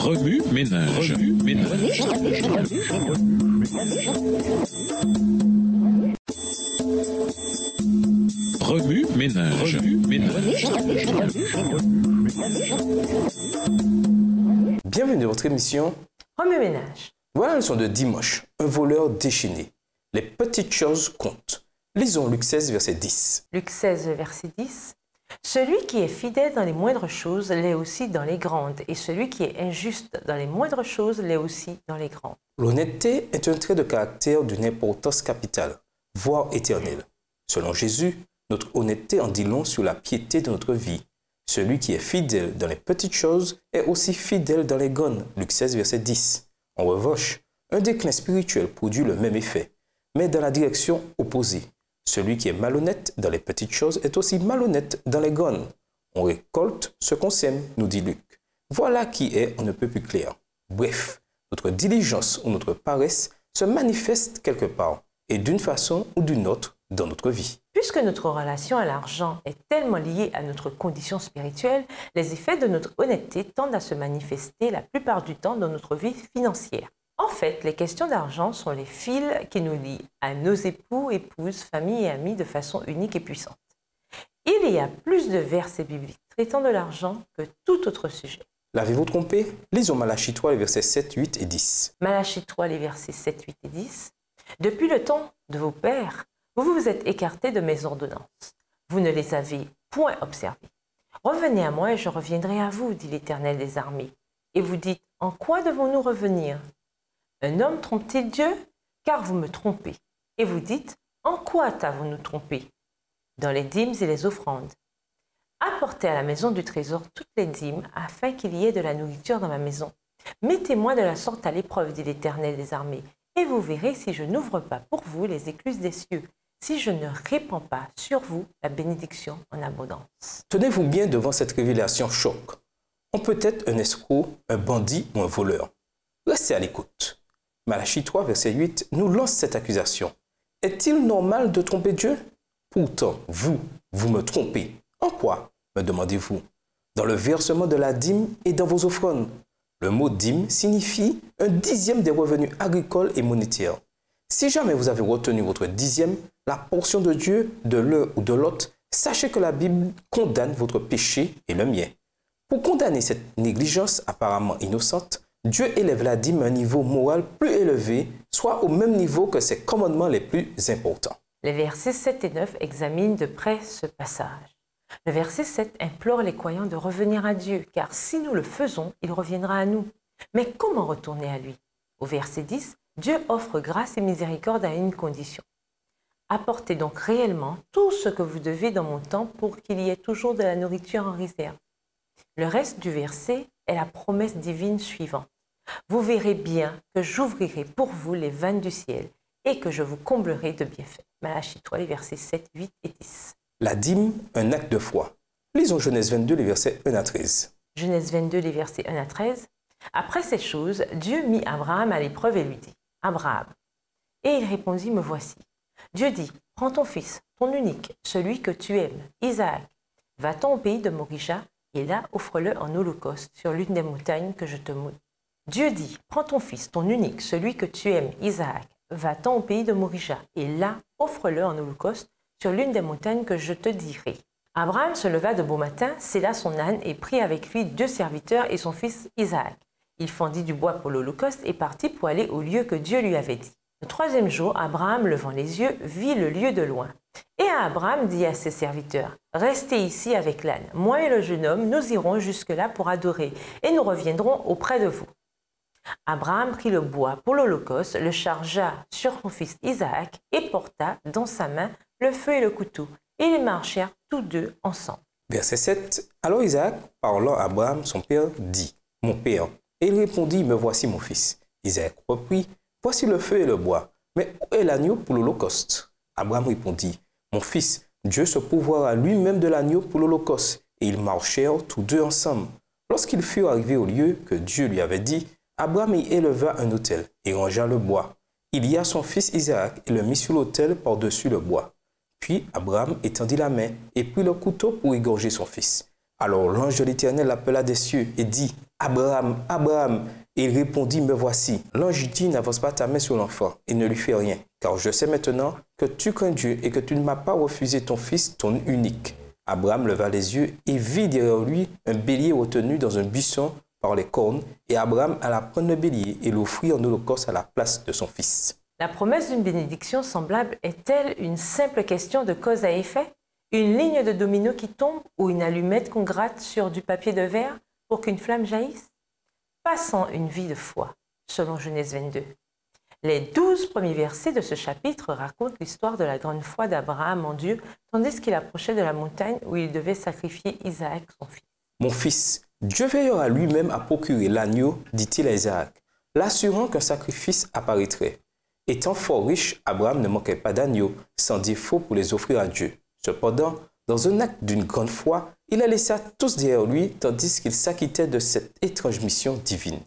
Remue ménage. Remue ménage. Bienvenue dans votre émission Remue ménage. Voilà la leçon de dimanche. Un voleur déchaîné. Les petites choses comptent. Lisons Luc 16, verset 10. Luc 16, verset 10. Celui qui est fidèle dans les moindres choses l'est aussi dans les grandes, et celui qui est injuste dans les moindres choses l'est aussi dans les grandes. L'honnêteté est un trait de caractère d'une importance capitale, voire éternelle. Selon Jésus, notre honnêteté en dit long sur la piété de notre vie. Celui qui est fidèle dans les petites choses est aussi fidèle dans les grandes. Luc 16, verset 10. En revanche, un déclin spirituel produit le même effet, mais dans la direction opposée. Celui qui est malhonnête dans les petites choses est aussi malhonnête dans les grandes. On récolte ce qu'on sème, nous dit Luc. Voilà qui est on ne peut plus clair. Bref, notre diligence ou notre paresse se manifeste quelque part, et d'une façon ou d'une autre dans notre vie. Puisque notre relation à l'argent est tellement liée à notre condition spirituelle, les effets de notre honnêteté tendent à se manifester la plupart du temps dans notre vie financière. En fait, les questions d'argent sont les fils qui nous lient à nos époux, épouses, familles et amis de façon unique et puissante. Il y a plus de versets bibliques traitant de l'argent que tout autre sujet. L'avez-vous trompé? Lisons Malachie 3, les versets 7, 8 et 10. Malachie 3, les versets 7, 8 et 10. Depuis le temps de vos pères, vous vous êtes écartés de mes ordonnances. Vous ne les avez point observées. Revenez à moi et je reviendrai à vous, dit l'Éternel des armées. Et vous dites, en quoi devons-nous revenir? Un homme trompe-t-il Dieu? Car vous me trompez. Et vous dites, en quoi t'avons-nous trompé? Dans les dîmes et les offrandes. Apportez à la maison du trésor toutes les dîmes, afin qu'il y ait de la nourriture dans ma maison. Mettez-moi de la sorte à l'épreuve, dit l'Éternel des armées, et vous verrez si je n'ouvre pas pour vous les écluses des cieux, si je ne répands pas sur vous la bénédiction en abondance. Tenez-vous bien devant cette révélation choc. On peut être un escroc, un bandit ou un voleur. Restez à l'écoute. Malachie 3, verset 8, nous lance cette accusation. Est-il normal de tromper Dieu? Pourtant, vous me trompez. En quoi, me demandez-vous? Dans le versement de la dîme et dans vos offrandes. Le mot dîme signifie un dixième des revenus agricoles et monétaires. Si jamais vous avez retenu votre dixième, la portion de Dieu, de l'un ou de l'autre, sachez que la Bible condamne votre péché et le mien. Pour condamner cette négligence apparemment innocente, Dieu élève la dîme à un niveau moral plus élevé, soit au même niveau que ses commandements les plus importants. Les versets 7 et 9 examinent de près ce passage. Le verset 7 implore les croyants de revenir à Dieu, car si nous le faisons, il reviendra à nous. Mais comment retourner à lui? Au verset 10, Dieu offre grâce et miséricorde à une condition. Apportez donc réellement tout ce que vous devez dans mon temps pour qu'il y ait toujours de la nourriture en réserve. Le reste du verset est la promesse divine suivante. Vous verrez bien que j'ouvrirai pour vous les vannes du ciel et que je vous comblerai de bienfaits. Malachie 3, les versets 7, 8 et 10. La dîme, un acte de foi. Lisons Genèse 22, les versets 1 à 13. Genèse 22, les versets 1 à 13. Après ces choses, Dieu mit Abraham à l'épreuve et lui dit, « Abraham. » Et il répondit, « Me voici. » Dieu dit, « Prends ton fils, ton unique, celui que tu aimes, Isaac. Va-t'en au pays de Morisha, et là offre-le en holocauste sur l'une des montagnes que je te montre. » Dieu dit, « Prends ton fils, ton unique, celui que tu aimes, Isaac. Va-t'en au pays de Morisha, et là offre-le en holocauste sur l'une des montagnes que je te dirai. » Abraham se leva de beau matin, sella son âne et prit avec lui 2 serviteurs et son fils Isaac. Il fendit du bois pour l'holocauste et partit pour aller au lieu que Dieu lui avait dit. Le 3e jour, Abraham, levant les yeux, vit le lieu de loin. Et Abraham dit à ses serviteurs, « Restez ici avec l'âne. Moi et le jeune homme, nous irons jusque-là pour adorer, et nous reviendrons auprès de vous. » Abraham prit le bois pour l'holocauste, le chargea sur son fils Isaac et porta dans sa main le feu et le couteau. Et ils marchèrent tous deux ensemble. Verset 7. Alors Isaac, parlant à Abraham, son père, dit, « Mon père. » Et il répondit, « Me voici mon fils. » Isaac reprit, « Voici le feu et le bois, mais où est l'agneau pour l'holocauste? » Abraham répondit, « Mon fils, Dieu se pourvoira lui-même de l'agneau pour l'holocauste. » Et ils marchèrent tous deux ensemble. Lorsqu'ils furent arrivés au lieu que Dieu lui avait dit, Abraham y éleva un autel et rangea le bois. Il y a son fils Isaac et le mit sur l'autel par-dessus le bois. Puis Abraham étendit la main et prit le couteau pour égorger son fils. Alors l'ange de l'Éternel l'appela des cieux et dit, Abraham, Abraham. Et il répondit, me voici. L'ange dit, n'avance pas ta main sur l'enfant et ne lui fais rien, car je sais maintenant que tu crains Dieu et que tu ne m'as pas refusé ton fils, ton unique. Abraham leva les yeux et vit derrière lui un bélier retenu dans un buisson par les cornes, et Abraham alla prendre le bélier et l'offrit en holocauste à la place de son fils. La promesse d'une bénédiction semblable est-elle une simple question de cause à effet? Une ligne de domino qui tombe ou une allumette qu'on gratte sur du papier de verre pour qu'une flamme jaillisse? Passons une vie de foi, selon Genèse 22. Les 12 premiers versets de ce chapitre racontent l'histoire de la grande foi d'Abraham en Dieu, tandis qu'il approchait de la montagne où il devait sacrifier Isaac, son fils. Mon fils, Dieu veillera lui-même à procurer l'agneau, dit-il à Isaac, l'assurant qu'un sacrifice apparaîtrait. Étant fort riche, Abraham ne manquait pas d'agneaux, sans défaut pour les offrir à Dieu. Cependant, dans un acte d'une grande foi, il les laissa tous derrière lui, tandis qu'il s'acquittait de cette étrange mission divine.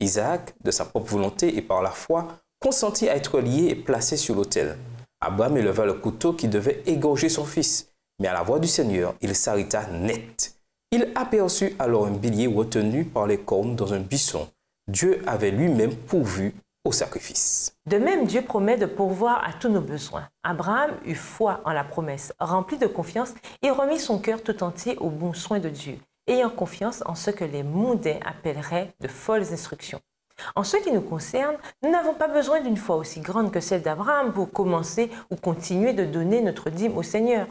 Isaac, de sa propre volonté et par la foi, consentit à être lié et placé sur l'autel. Abraham éleva le couteau qui devait égorger son fils, mais à la voix du Seigneur, il s'arrêta net. Il aperçut alors un bélier retenu par les cornes dans un buisson. Dieu avait lui-même pourvu au sacrifice. De même, Dieu promet de pourvoir à tous nos besoins. Abraham eut foi en la promesse. Rempli de confiance, il remit son cœur tout entier aux bons soins de Dieu, ayant confiance en ce que les mondains appelleraient de folles instructions. En ce qui nous concerne, nous n'avons pas besoin d'une foi aussi grande que celle d'Abraham pour commencer ou continuer de donner notre dîme au Seigneur.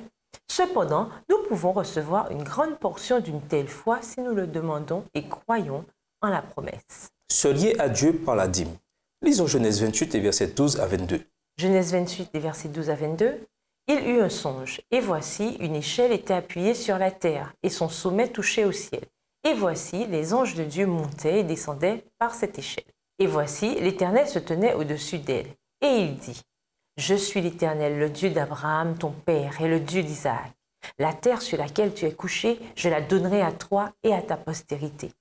Cependant, nous pouvons recevoir une grande portion d'une telle foi si nous le demandons et croyons en la promesse. Se lier à Dieu par la dîme. Lisons Genèse 28 et versets 12 à 22. Genèse 28 et versets 12 à 22. Il eut un songe, et voici, une échelle était appuyée sur la terre, et son sommet touchait au ciel. Et voici, les anges de Dieu montaient et descendaient par cette échelle. Et voici, l'Éternel se tenait au-dessus d'elle. Et il dit, « Je suis l'Éternel, le Dieu d'Abraham, ton père, et le Dieu d'Isaac. La terre sur laquelle tu es couché, je la donnerai à toi et à ta postérité.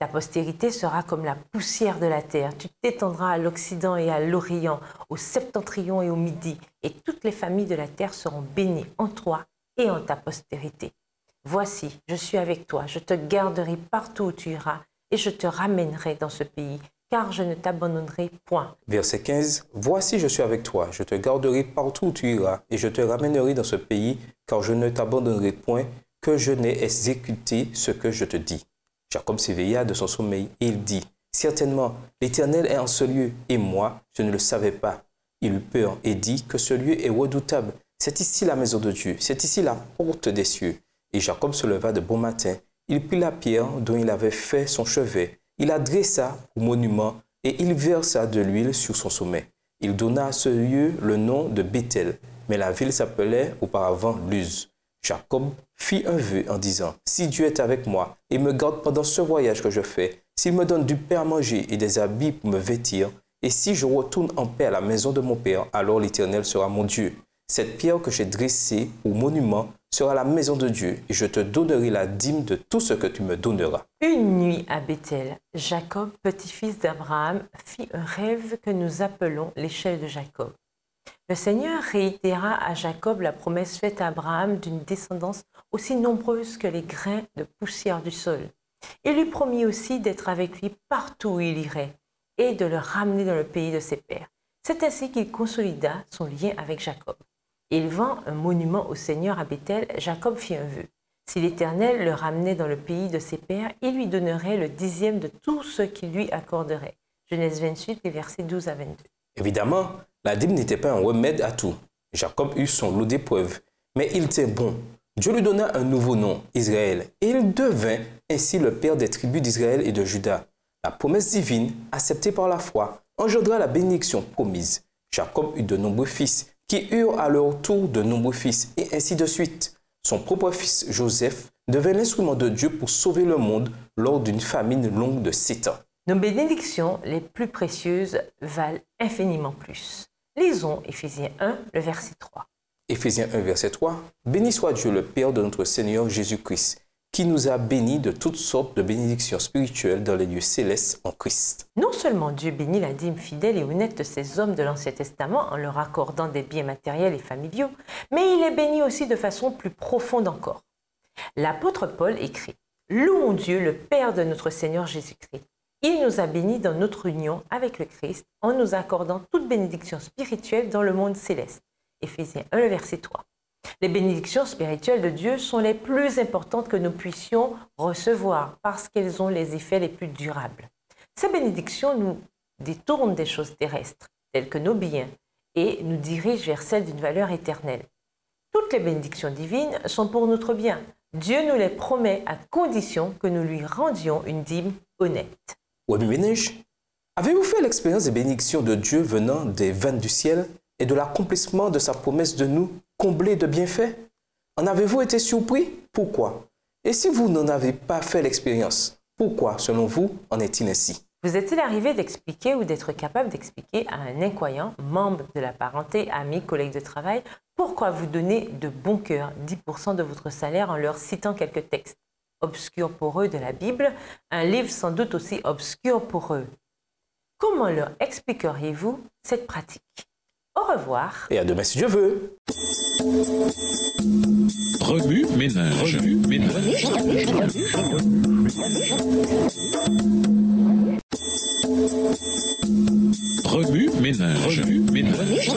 Ta postérité sera comme la poussière de la terre. Tu t'étendras à l'Occident et à l'Orient, au septentrion et au Midi, et toutes les familles de la terre seront bénies en toi et en ta postérité. Voici, je suis avec toi, je te garderai partout où tu iras, et je te ramènerai dans ce pays, car je ne t'abandonnerai point. » Verset 15. Voici, je suis avec toi, je te garderai partout où tu iras, et je te ramènerai dans ce pays, car je ne t'abandonnerai point, que je n'ai exécuté ce que je te dis. Jacob s'éveilla de son sommeil et il dit, « Certainement, l'Éternel est en ce lieu, et moi, je ne le savais pas. » Il eut peur et dit que ce lieu est redoutable. C'est ici la maison de Dieu, c'est ici la porte des cieux. Et Jacob se leva de bon matin. Il prit la pierre dont il avait fait son chevet. Il la dressa au monument et il versa de l'huile sur son sommet. Il donna à ce lieu le nom de Béthel, mais la ville s'appelait auparavant Luz. Jacob fit un vœu en disant, « Si Dieu est avec moi et me garde pendant ce voyage que je fais, s'il me donne du pain à manger et des habits pour me vêtir, et si je retourne en paix à la maison de mon père, alors l'Éternel sera mon Dieu. Cette pierre que j'ai dressée au monument sera la maison de Dieu, et je te donnerai la dîme de tout ce que tu me donneras. » Une nuit à Béthel, Jacob, petit-fils d'Abraham, fit un rêve que nous appelons l'échelle de Jacob. Le Seigneur réitéra à Jacob la promesse faite à Abraham d'une descendance aussi nombreuse que les grains de poussière du sol. Il lui promit aussi d'être avec lui partout où il irait et de le ramener dans le pays de ses pères. C'est ainsi qu'il consolida son lien avec Jacob. Élevant un monument au Seigneur à Béthel, Jacob fit un vœu. Si l'Éternel le ramenait dans le pays de ses pères, il lui donnerait le 10e de tout ce qu'il lui accorderait. Genèse 28, les versets 12 à 22. Évidemment, la dîme n'était pas un remède à tout. Jacob eut son lot d'épreuves, mais il tint bon. Dieu lui donna un nouveau nom, Israël, et il devint ainsi le père des tribus d'Israël et de Juda. La promesse divine, acceptée par la foi, engendra la bénédiction promise. Jacob eut de nombreux fils, qui eurent à leur tour de nombreux fils, et ainsi de suite. Son propre fils, Joseph, devint l'instrument de Dieu pour sauver le monde lors d'une famine longue de 7 ans. Nos bénédictions les plus précieuses valent infiniment plus. Lisons Éphésiens 1, le verset 3. Éphésiens 1, verset 3. Béni soit Dieu le Père de notre Seigneur Jésus-Christ, qui nous a bénis de toutes sortes de bénédictions spirituelles dans les lieux célestes en Christ. Non seulement Dieu bénit la dîme fidèle et honnête de ces hommes de l'Ancien Testament en leur accordant des biens matériels et familiaux, mais il les bénit aussi de façon plus profonde encore. L'apôtre Paul écrit, Louons Dieu, le Père de notre Seigneur Jésus-Christ. Il nous a bénis dans notre union avec le Christ en nous accordant toute bénédiction spirituelle dans le monde céleste. Éphésiens 1, verset 3. Les bénédictions spirituelles de Dieu sont les plus importantes que nous puissions recevoir parce qu'elles ont les effets les plus durables. Ces bénédictions nous détournent des choses terrestres, telles que nos biens, et nous dirigent vers celles d'une valeur éternelle. Toutes les bénédictions divines sont pour notre bien. Dieu nous les promet à condition que nous lui rendions une dîme honnête. Wami Ménage, avez-vous fait l'expérience des bénédictions de Dieu venant des veines du ciel et de l'accomplissement de sa promesse de nous combler de bienfaits? En avez-vous été surpris? Pourquoi? Et si vous n'en avez pas fait l'expérience, pourquoi, selon vous, en est-il ainsi? Vous est-il arrivé d'expliquer ou d'être capable d'expliquer à un incroyant, membre de la parenté, ami, collègue de travail, pourquoi vous donnez de bon cœur 10% de votre salaire en leur citant quelques textes obscurs pour eux de la Bible, un livre sans doute aussi obscur pour eux? Comment leur expliqueriez-vous cette pratique? Au revoir. Et à demain si Dieu veut. Remue ménage. Remue ménage. Remue ménage. Remue ménage.